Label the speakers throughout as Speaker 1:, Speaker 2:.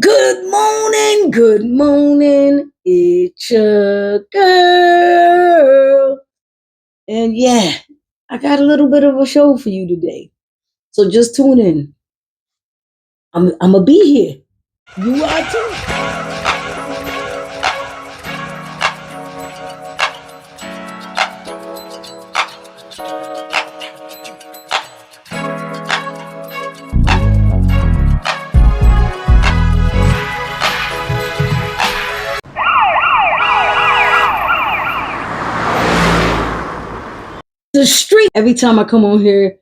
Speaker 1: Good morning, it's your girl. And yeah, I got a little bit of a show for you today. So just tune in. I'm gonna be here. You are too. The street. Every time I come on here,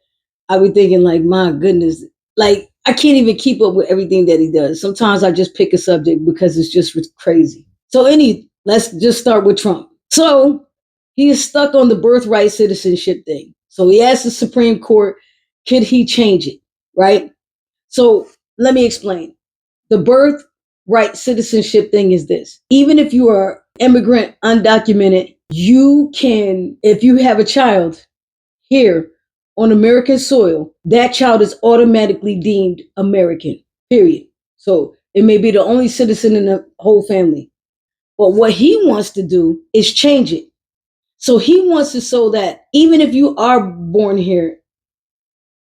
Speaker 1: I be thinking like, my goodness, like I can't even keep up with everything that he does. Sometimes I just pick a subject because it's just crazy. So let's just start with Trump. So he is stuck on the birthright citizenship thing. So he asked the Supreme Court, could he change it? Right? So let me explain. The birthright citizenship thing is this. Even if you are immigrant, undocumented, you can, if you have a child here on American soil, that child is automatically deemed American, period. So it may be the only citizen in the whole family. But what he wants to do is change it. So he wants it so that even if you are born here,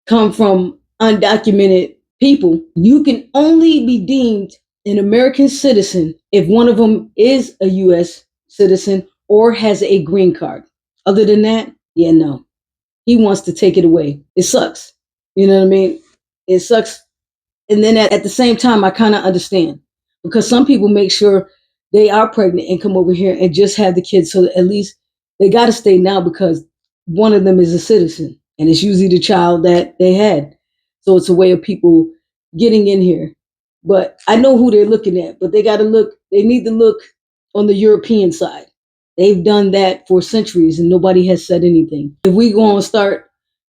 Speaker 1: come from undocumented people, you can only be deemed an American citizen if one of them is a U.S. citizen or has a green card. Other than that, yeah, no. He wants to take it away. It sucks. You know what I mean? It sucks. And then at the same time, I kind of understand because some people make sure they are pregnant and come over here and just have the kids. So at least they got to stay now because one of them is a citizen and it's usually the child that they had. So it's a way of people getting in here. But I know who they're looking at, but they got to look, they need to look on the European side. They've done that for centuries and nobody has said anything. If we go and start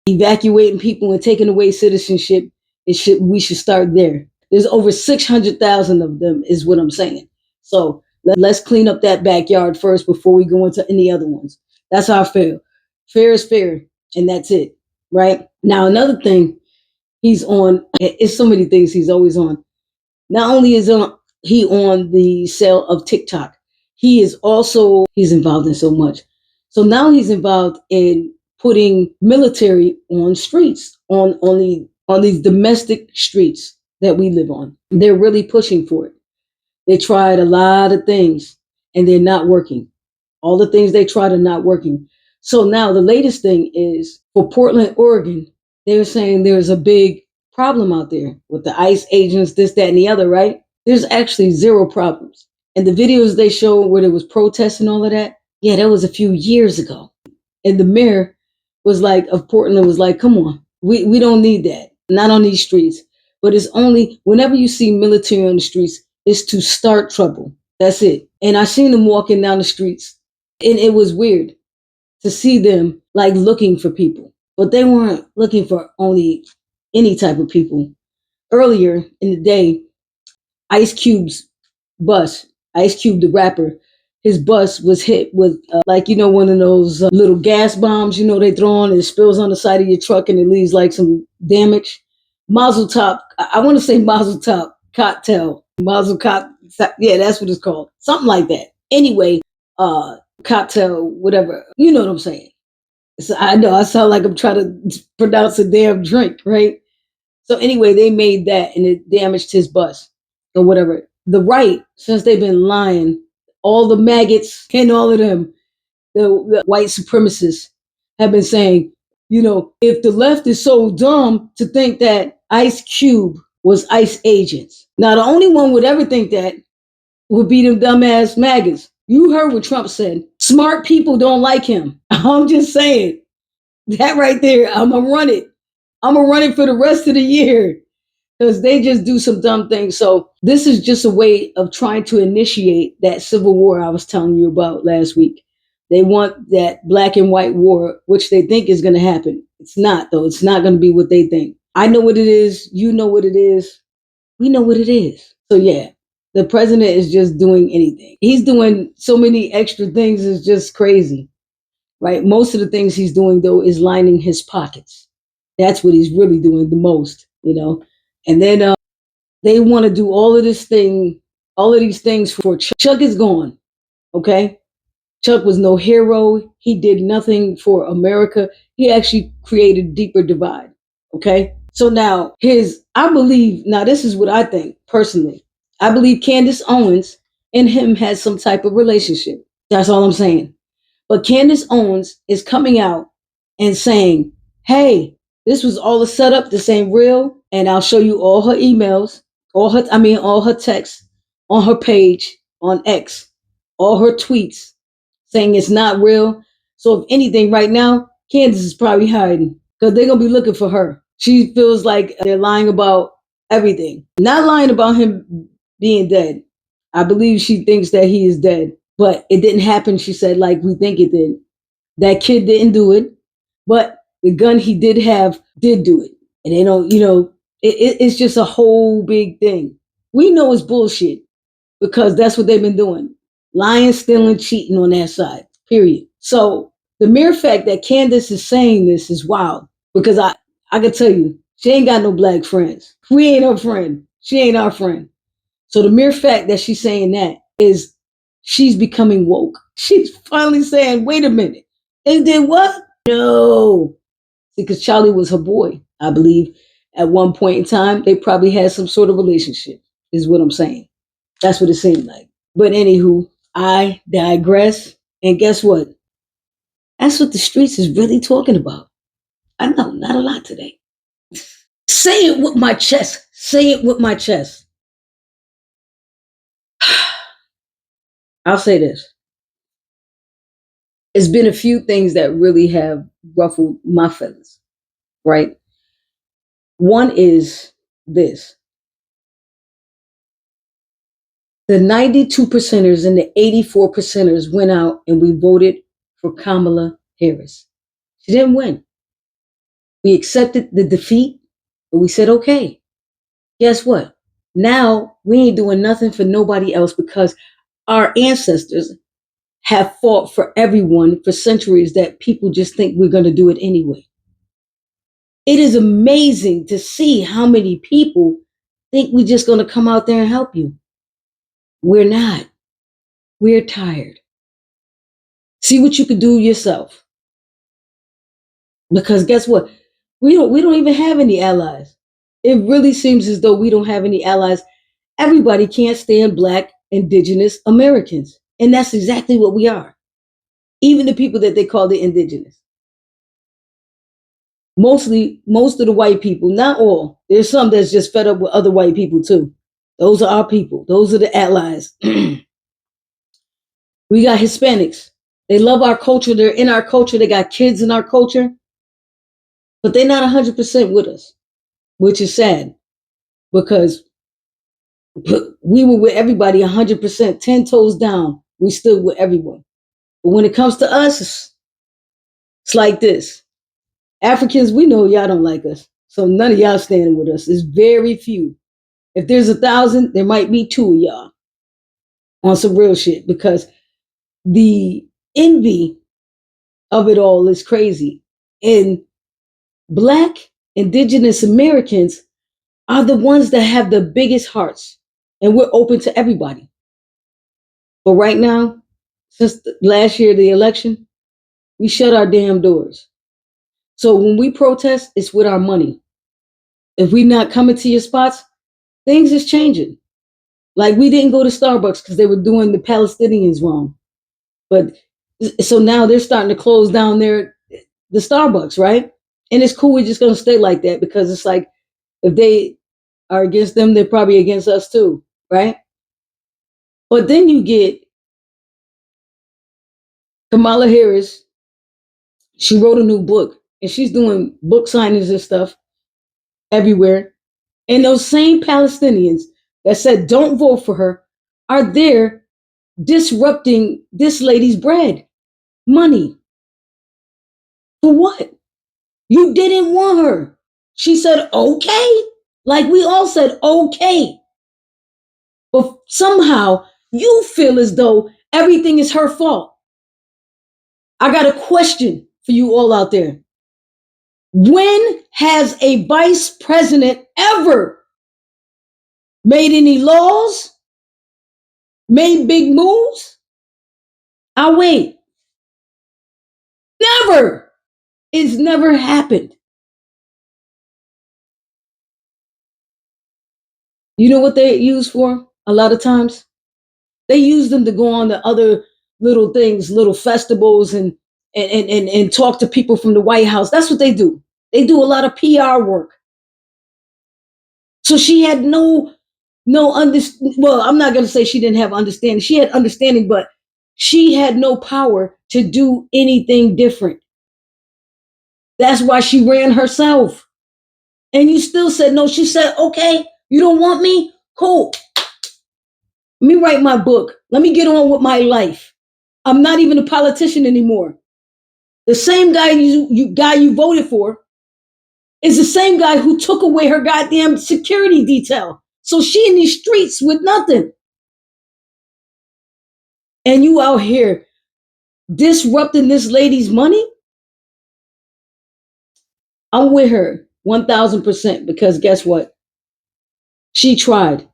Speaker 1: evacuating people and taking away citizenship, we should start there. There's over 600,000 of them is what I'm saying. So let's clean up that backyard first before we go into any other ones. That's how I feel. Fair is fair, and that's it, right? Now, another thing he's on, it's so many things he's always on. Not only is he on the sale of TikTok, he's involved in so much. So now he's involved in putting military on streets, on these domestic streets that we live on. They're really pushing for it. They tried a lot of things and they're not working. All the things they tried are not working. So now the latest thing is for Portland, Oregon, they're saying there's a big problem out there with the ICE agents, this, that, and the other, right? There's actually zero problems. And the videos they show where there was protests and all of that, yeah, that was a few years ago. And the mayor was like, of Portland was like, come on, we don't need that. Not on these streets. But it's only whenever you see military on the streets, it's to start trouble. That's it. And I seen them walking down the streets. And it was weird to see them like looking for people. But they weren't looking for only any type of people. Earlier in the day, Ice Cube's bus, Ice Cube the rapper, his bus was hit with one of those little gas bombs, they throw on and it spills on the side of your truck and it leaves like some damage. Mazel Tov, I want to say Mazel Tov cocktail, Mazel Cop, yeah, that's what it's called, something like that. Anyway, cocktail, whatever, you know what I'm saying. So I know I sound like I'm trying to pronounce a damn drink, right? So anyway, they made that and it damaged his bus or whatever. The right, since they've been lying, all the maggots and all of them, the white supremacists have been saying, if the left is so dumb to think that Ice Cube was ICE agents. Now, the only one would ever think that would be them dumbass maggots. You heard what Trump said. Smart people don't like him. I'm just saying. That right there, I'm going to run it. I'm going to run it for the rest of the year because they just do some dumb things. So this is just a way of trying to initiate that civil war I was telling you about last week. They want that black and white war, which they think is going to happen. It's not, though. It's not going to be what they think. I know what it is. You know what it is. We know what it is. So yeah, the president is just doing anything. He's doing so many extra things. It's just crazy, right? Most of the things he's doing, though, is lining his pockets. That's what he's really doing the most, And then They want to do all of these things for Chuck. Chuck is gone. Okay. Chuck was no hero. He did nothing for America. He actually created a deeper divide. Okay. So now I believe, now this is what I think personally. I believe Candace Owens and him had some type of relationship. That's all I'm saying. But Candace Owens is coming out and saying, hey, this was all a setup. This ain't real. And I'll show you all her emails, all her texts on her page on X, all her tweets saying it's not real. So if anything, right now, Candace is probably hiding because they're gonna be looking for her. She feels like they're lying about everything. Not lying about him being dead. I believe she thinks that he is dead, but it didn't happen, she said, like we think it did. That kid didn't do it, but the gun he did have did do it. And they don't, it's just a whole big thing. We know it's bullshit because that's what they've been doing. Lying, stealing, cheating on that side, period. So the mere fact that Candace is saying this is wild because I can tell you, she ain't got no black friends. We ain't her friend. She ain't our friend. So the mere fact that she's saying that is she's becoming woke. She's finally saying, wait a minute. They did what? No. Because Charlie was her boy, I believe. At one point in time, they probably had some sort of relationship, is what I'm saying. That's what it seemed like. But anywho, I digress. And guess what? That's what the streets is really talking about. I know, not a lot today. Say it with my chest. Say it with my chest. I'll say this. It's been a few things that really have ruffled my feathers, right? One is this: the 92 percenters and the 84 percenters went out and we voted for Kamala Harris. She didn't win. We accepted the defeat, but we said, okay, guess what? Now we ain't doing nothing for nobody else because our ancestors have fought for everyone for centuries that people just think we're going to do it anyway. It is amazing to see how many people think we're just going to come out there and help you. We're not. We're tired. See what you could do yourself. Because guess what? We don't even have any allies. It really seems as though we don't have any allies. Everybody can't stand black, indigenous Americans. And that's exactly what we are. Even the people that they call the indigenous. Most of the white people, not all. There's some that's just fed up with other white people too. Those are our people. Those are the allies. We got Hispanics. They love our culture. They're in our culture. They got kids in our culture. But they're not 100% with us, which is sad because we were with everybody 100%, 10 toes down. We stood with everyone. But when it comes to us, it's like this. Africans, we know y'all don't like us. So none of y'all standing with us. It's very few. If there's 1,000, there might be 2 of y'all on some real shit because the envy of it all is crazy. And black, indigenous Americans are the ones that have the biggest hearts. And we're open to everybody. But right now, since last year, the election, we shut our damn doors. So when we protest, it's with our money. If we're not coming to your spots, things is changing. Like we didn't go to Starbucks because they were doing the Palestinians wrong. But so now they're starting to close down the Starbucks, right? And it's cool. We're just going to stay like that because it's like if they are against them, they're probably against us too, right? But then you get Kamala Harris. She wrote a new book and she's doing book signings and stuff everywhere. And those same Palestinians that said don't vote for her are there disrupting this lady's bread, money. For what? You didn't want her. She said, okay. Like we all said, okay. But somehow you feel as though everything is her fault. I got a question for you all out there. When has a vice president ever made any laws, made big moves. I'll wait. Never. It's never happened. You know what they use for a lot of times? They use them to go on to other little things, little festivals, and talk to people from the White House. That's what they do. They do a lot of PR work. So she had no under. Well, I'm not going to say she didn't have understanding. She had understanding, but she had no power to do anything different. That's why she ran herself. And you still said no. She said, okay, you don't want me? Cool. Let me write my book. Let me get on with my life. I'm not even a politician anymore. The same guy you voted for is the same guy who took away her goddamn security detail. So she in these streets with nothing. And you out here disrupting this lady's money? I'm with her 1000% because guess what? She tried.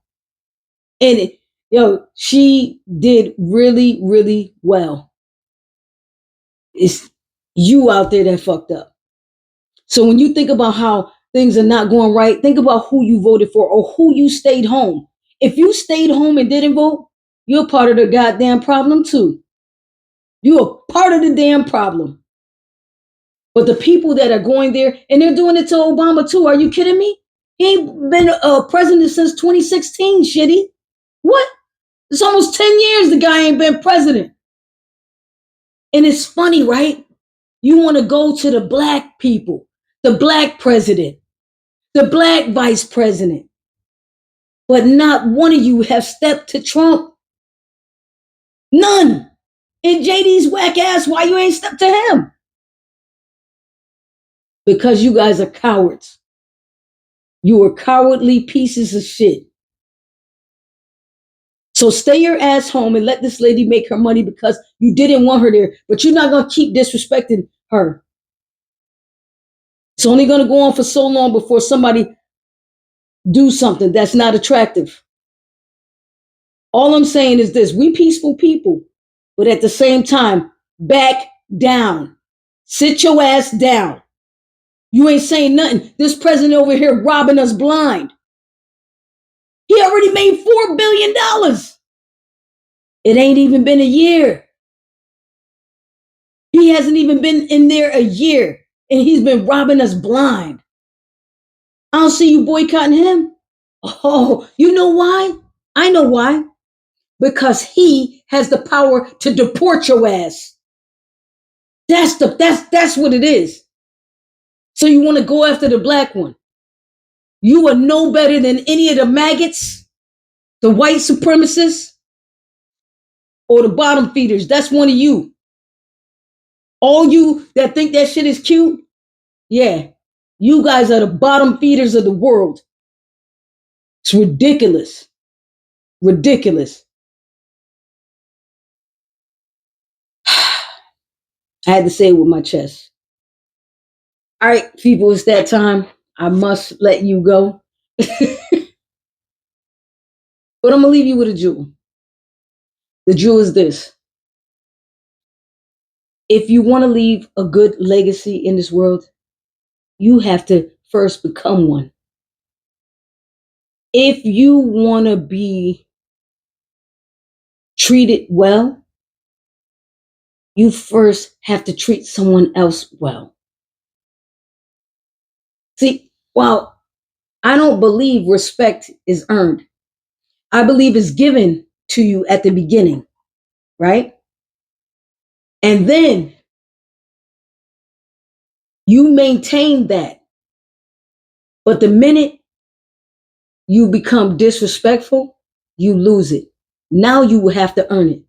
Speaker 1: And she did really, really well. It's you out there that fucked up. So when you think about how things are not going right, think about who you voted for or who you stayed home. If you stayed home and didn't vote, you're part of the goddamn problem too. You're part of the damn problem. But the people that are going there, and they're doing it to Obama too. Are you kidding me? He ain't been a president since 2016, shitty. What? It's almost 10 years the guy ain't been president. And it's funny, right? You want to go to the black people, the black president, the black vice president. But not one of you have stepped to Trump. None. And JD's whack ass, why you ain't stepped to him? Because you guys are cowards. You are cowardly pieces of shit. So stay your ass home and let this lady make her money because you didn't want her there. But you're not going to keep disrespecting her. It's only going to go on for so long before somebody do something that's not attractive. All I'm saying is this: we peaceful people, but at the same time, back down. Sit your ass down. You ain't saying nothing. This president over here robbing us blind. He already made $4 billion. It ain't even been a year. He hasn't even been in there a year, and he's been robbing us blind. I don't see you boycotting him. Oh, you know why? I know why. Because he has the power to deport your ass. That's what it is. So you want to go after the black one. You are no better than any of the maggots, the white supremacists, or the bottom feeders. That's one of you. All you that think that shit is cute, yeah, you guys are the bottom feeders of the world. It's ridiculous. Ridiculous. I had to say it with my chest. All right, people, it's that time. I must let you go. But I'm going to leave you with a jewel. The jewel is this. If you want to leave a good legacy in this world, you have to first become one. If you want to be treated well, you first have to treat someone else well. See, while I don't believe respect is earned, I believe it's given to you at the beginning, right? And then you maintain that. But the minute you become disrespectful, you lose it. Now you will have to earn it.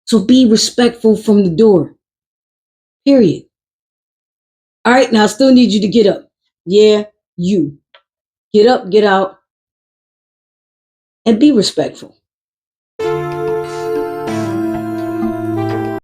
Speaker 1: So be respectful from the door. Period. All right, now I still need you to get up. Yeah, you. Get up, get out, and be respectful.